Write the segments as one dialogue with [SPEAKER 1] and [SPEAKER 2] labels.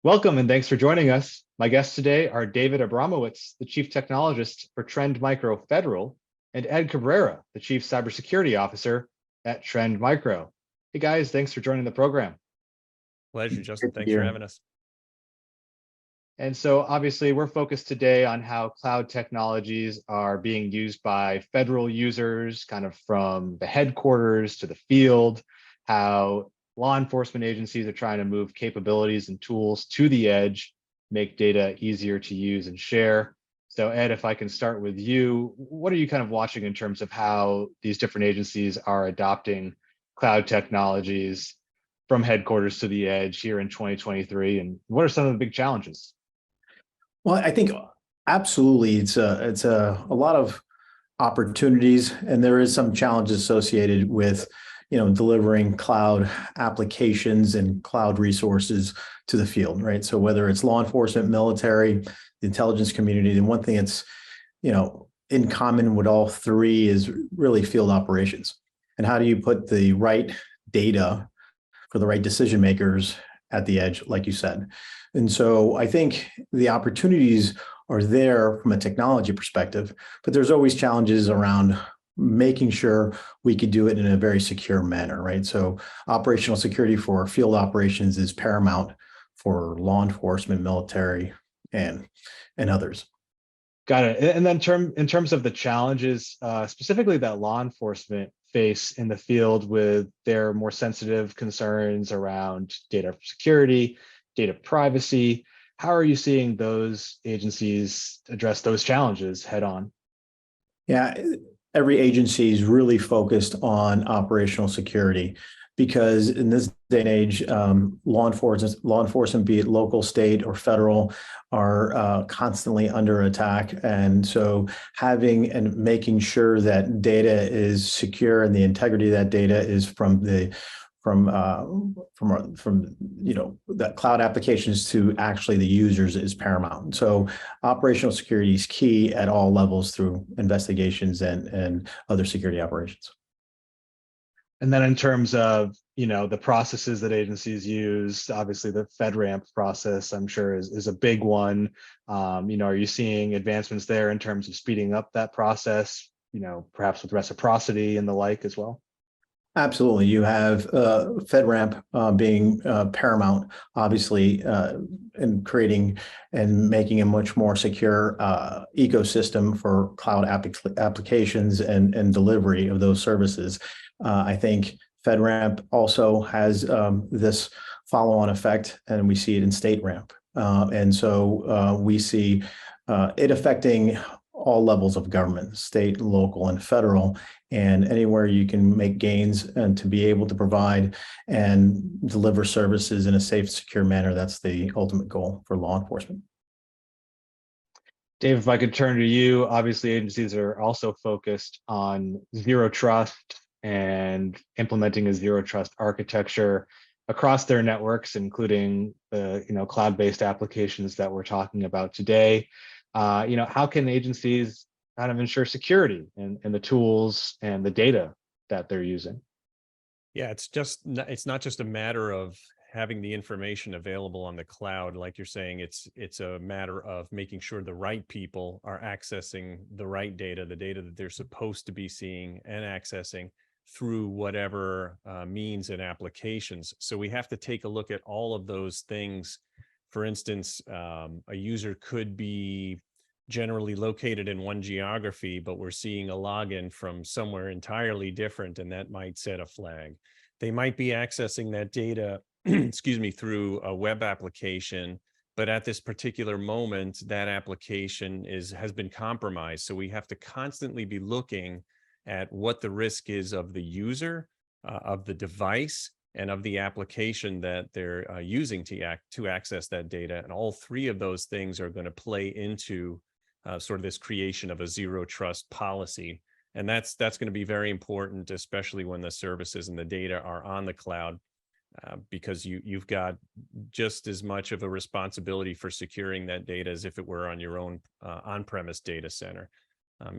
[SPEAKER 1] Welcome and thanks for joining us. My guests today are David Abramowitz, the Chief Technologist for Trend Micro Federal, and Ed Cabrera, the Chief Cybersecurity Officer at Trend Micro. Hey guys, thanks for joining the program.
[SPEAKER 2] Pleasure, Justin.
[SPEAKER 3] Good to be
[SPEAKER 2] Thanks for
[SPEAKER 3] here.
[SPEAKER 2] having us.
[SPEAKER 1] And so obviously we're focused today on how cloud technologies are being used by federal users, kind of from the headquarters to the field, how law enforcement agencies are trying to move capabilities and tools to the edge, make data easier to use and share. So Ed, if I can start with you, what are you kind of watching in terms of how these different agencies are adopting cloud technologies from headquarters to the edge here in 2023? And what are some of the big challenges?
[SPEAKER 3] Well, I think absolutely it's a lot of opportunities, and there is some challenges associated with delivering cloud applications and cloud resources to the field, right? So whether it's law enforcement, military, the intelligence community, and one thing it's in common with all three is really field operations. And how do you put the right data for the right decision makers at the edge, like you said? And so I think the opportunities are there from a technology perspective, but there's always challenges around making sure we could do it in a very secure manner, right? So operational security for field operations is paramount for law enforcement, military, and others.
[SPEAKER 1] Got it. And then in terms of the challenges, specifically that law enforcement face in the field with their more sensitive concerns around data security, data privacy, how are you seeing those agencies address those challenges head on?
[SPEAKER 3] Yeah, every agency is really focused on operational security because in this day and age, law enforcement, be it local, state, or federal, are constantly under attack. And so having and making sure that data is secure and the integrity of that data is from that cloud applications to actually the users is paramount. So operational security is key at all levels through investigations and other security operations.
[SPEAKER 1] And then in terms of, the processes that agencies use, obviously the FedRAMP process, I'm sure is a big one. Are you seeing advancements there in terms of speeding up that process, perhaps with reciprocity and the like as well?
[SPEAKER 3] Absolutely. You have FedRAMP being paramount, obviously, in creating and making a much more secure ecosystem for cloud applications and delivery of those services. I think FedRAMP also has this follow-on effect, and we see it in StateRAMP. And so we see it affecting all levels of government, state, local, and federal, and anywhere you can make gains and to be able to provide and deliver services in a safe, secure manner. That's the ultimate goal for law enforcement.
[SPEAKER 1] Dave, if I could turn to you, obviously agencies are also focused on zero trust and implementing a zero trust architecture across their networks, including the cloud-based applications that we're talking about today. How can agencies kind of ensure security and the tools and the data that they're using?
[SPEAKER 2] Yeah, it's not just a matter of having the information available on the cloud. Like you're saying, it's a matter of making sure the right people are accessing the right data, the data that they're supposed to be seeing and accessing through whatever means and applications. So we have to take a look at all of those things. For instance, a user could be generally located in one geography, but we're seeing a login from somewhere entirely different, and that might set a flag. They might be accessing that data, excuse me, through a web application, but at this particular moment, that application has been compromised. So we have to constantly be looking at what the risk is of the user, of the device, and of the application that they're using to access that data. And all three of those things are going to play into sort of this creation of a zero trust policy. And that's going to be very important, especially when the services and the data are on the cloud, because you've got just as much of a responsibility for securing that data as if it were on your own on-premise data center.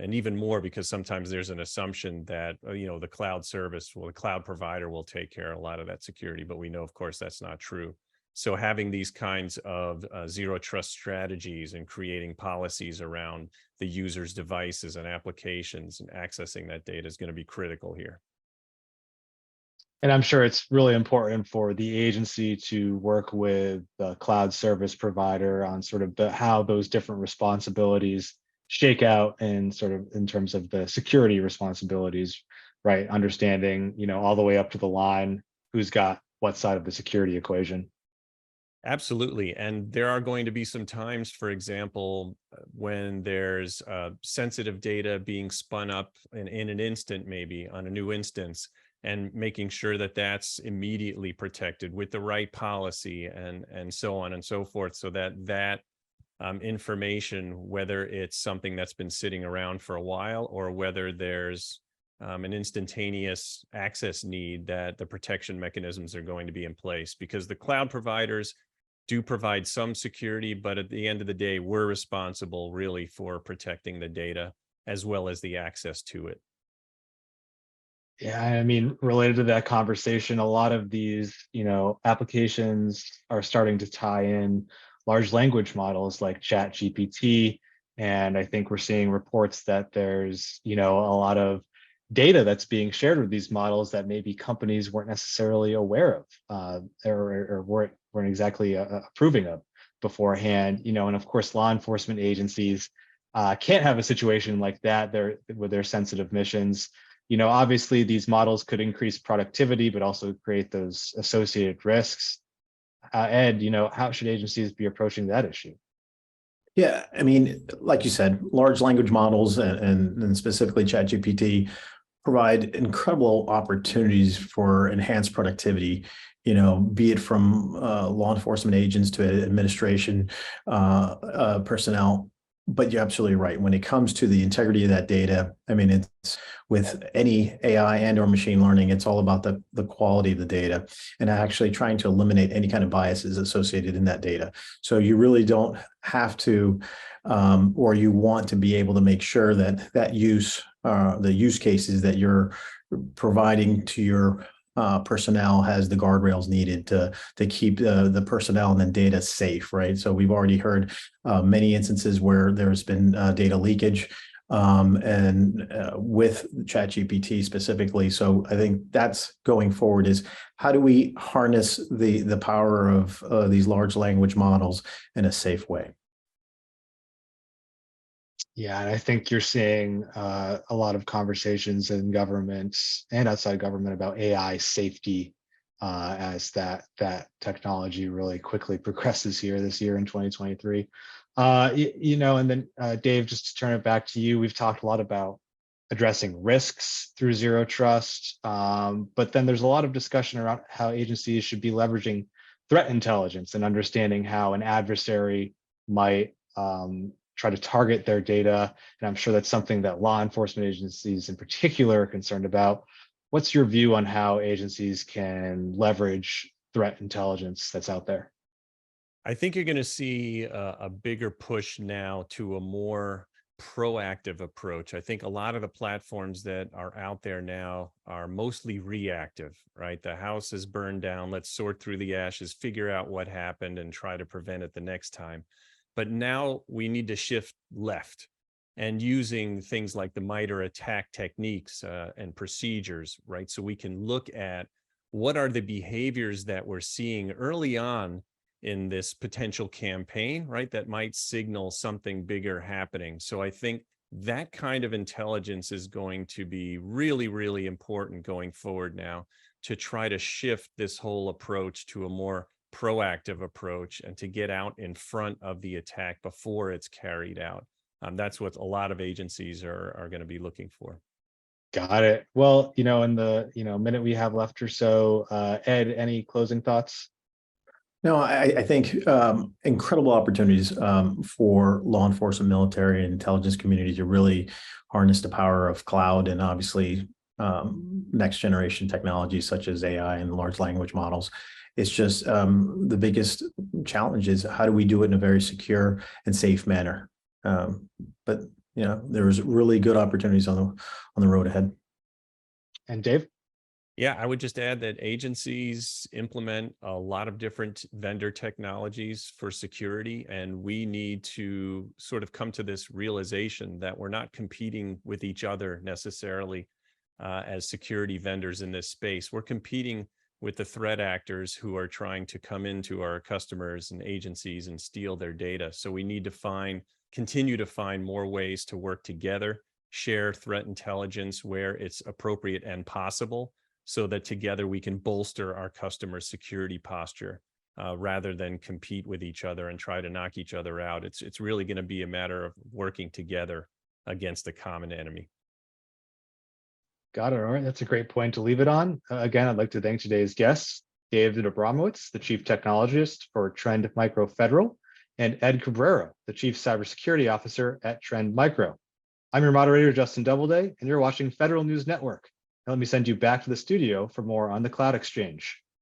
[SPEAKER 2] And even more because sometimes there's an assumption that, the cloud service, the cloud provider will take care of a lot of that security. But we know, of course, that's not true. So having these kinds of zero trust strategies and creating policies around the user's devices and applications and accessing that data is going to be critical here.
[SPEAKER 1] And I'm sure it's really important for the agency to work with the cloud service provider on sort of how those different responsibilities shake out and sort of in terms of the security responsibilities, right? Understanding, all the way up to the line, who's got what side of the security equation.
[SPEAKER 2] Absolutely. And there are going to be some times, for example, when there's sensitive data being spun up in an instant, maybe on a new instance, and making sure that that's immediately protected with the right policy and so on and so forth, so that information, whether it's something that's been sitting around for a while or whether there's an instantaneous access need, that the protection mechanisms are going to be in place, because the cloud providers do provide some security, but at the end of the day, we're responsible really for protecting the data as well as the access to it.
[SPEAKER 1] Yeah, I mean, related to that conversation, a lot of these, applications are starting to tie in large language models like Chat GPT. And I think we're seeing reports that there's, a lot of data that's being shared with these models that maybe companies weren't necessarily aware of, or weren't exactly approving of beforehand, and of course, law enforcement agencies can't have a situation like that with their sensitive missions. Obviously these models could increase productivity, but also create those associated risks. Ed, how should agencies be approaching that issue?
[SPEAKER 3] Yeah, I mean, like you said, large language models and specifically ChatGPT provide incredible opportunities for enhanced productivity, be it from law enforcement agents to administration personnel. But you're absolutely right. When it comes to the integrity of that data, I mean, it's with any AI and or machine learning, it's all about the quality of the data and actually trying to eliminate any kind of biases associated in that data. So you really don't have to, or you want to be able to make sure that the use cases that you're providing to your personnel has the guardrails needed to keep the personnel and the data safe, right? So we've already heard many instances where there's been data leakage and with ChatGPT specifically. So I think that's going forward is how do we harness the power of these large language models in a safe way?
[SPEAKER 1] Yeah, and I think you're seeing a lot of conversations in governments and outside government about AI safety as that technology really quickly progresses here this year in 2023. And then Dave, just to turn it back to you, we've talked a lot about addressing risks through zero trust, but then there's a lot of discussion around how agencies should be leveraging threat intelligence and understanding how an adversary might try to target their data. And I'm sure that's something that law enforcement agencies in particular are concerned about. What's your view on how agencies can leverage threat intelligence that's out there?
[SPEAKER 2] I think you're going to see a bigger push now to a more proactive approach. I think a lot of the platforms that are out there now are mostly reactive, right? The house is burned down. Let's sort through the ashes, figure out what happened, and try to prevent it the next time. But now we need to shift left and using things like the MITRE attack techniques and procedures, right? So we can look at what are the behaviors that we're seeing early on in this potential campaign, right? That might signal something bigger happening. So I think that kind of intelligence is going to be really, really important going forward now to try to shift this whole approach to a more proactive approach and to get out in front of the attack before it's carried out. That's what a lot of agencies are going to be looking for.
[SPEAKER 1] Got it. Well, in the minute we have left or so, Ed, any closing thoughts?
[SPEAKER 3] No, I think incredible opportunities for law enforcement, military, and intelligence community to really harness the power of cloud and obviously next generation technologies such as AI and large language models. It's just the biggest challenge is how do we do it in a very secure and safe manner. But there's really good opportunities on the road ahead.
[SPEAKER 1] And Dave?
[SPEAKER 2] Yeah, I would just add that agencies implement a lot of different vendor technologies for security, and we need to sort of come to this realization that we're not competing with each other necessarily as security vendors in this space. We're competing with the threat actors who are trying to come into our customers and agencies and steal their data. So we need to continue to find more ways to work together, share threat intelligence where it's appropriate and possible, so that together we can bolster our customer security posture rather than compete with each other and try to knock each other out. It's really going to be a matter of working together against a common enemy.
[SPEAKER 1] Got it. All right. That's a great point to leave it on. Again, I'd like to thank today's guests, David Abramowitz, the Chief Technologist for Trend Micro Federal, and Ed Cabrera, the Chief Cybersecurity Officer at Trend Micro. I'm your moderator, Justin Doubleday, and you're watching Federal News Network. Now let me send you back to the studio for more on the Cloud Exchange.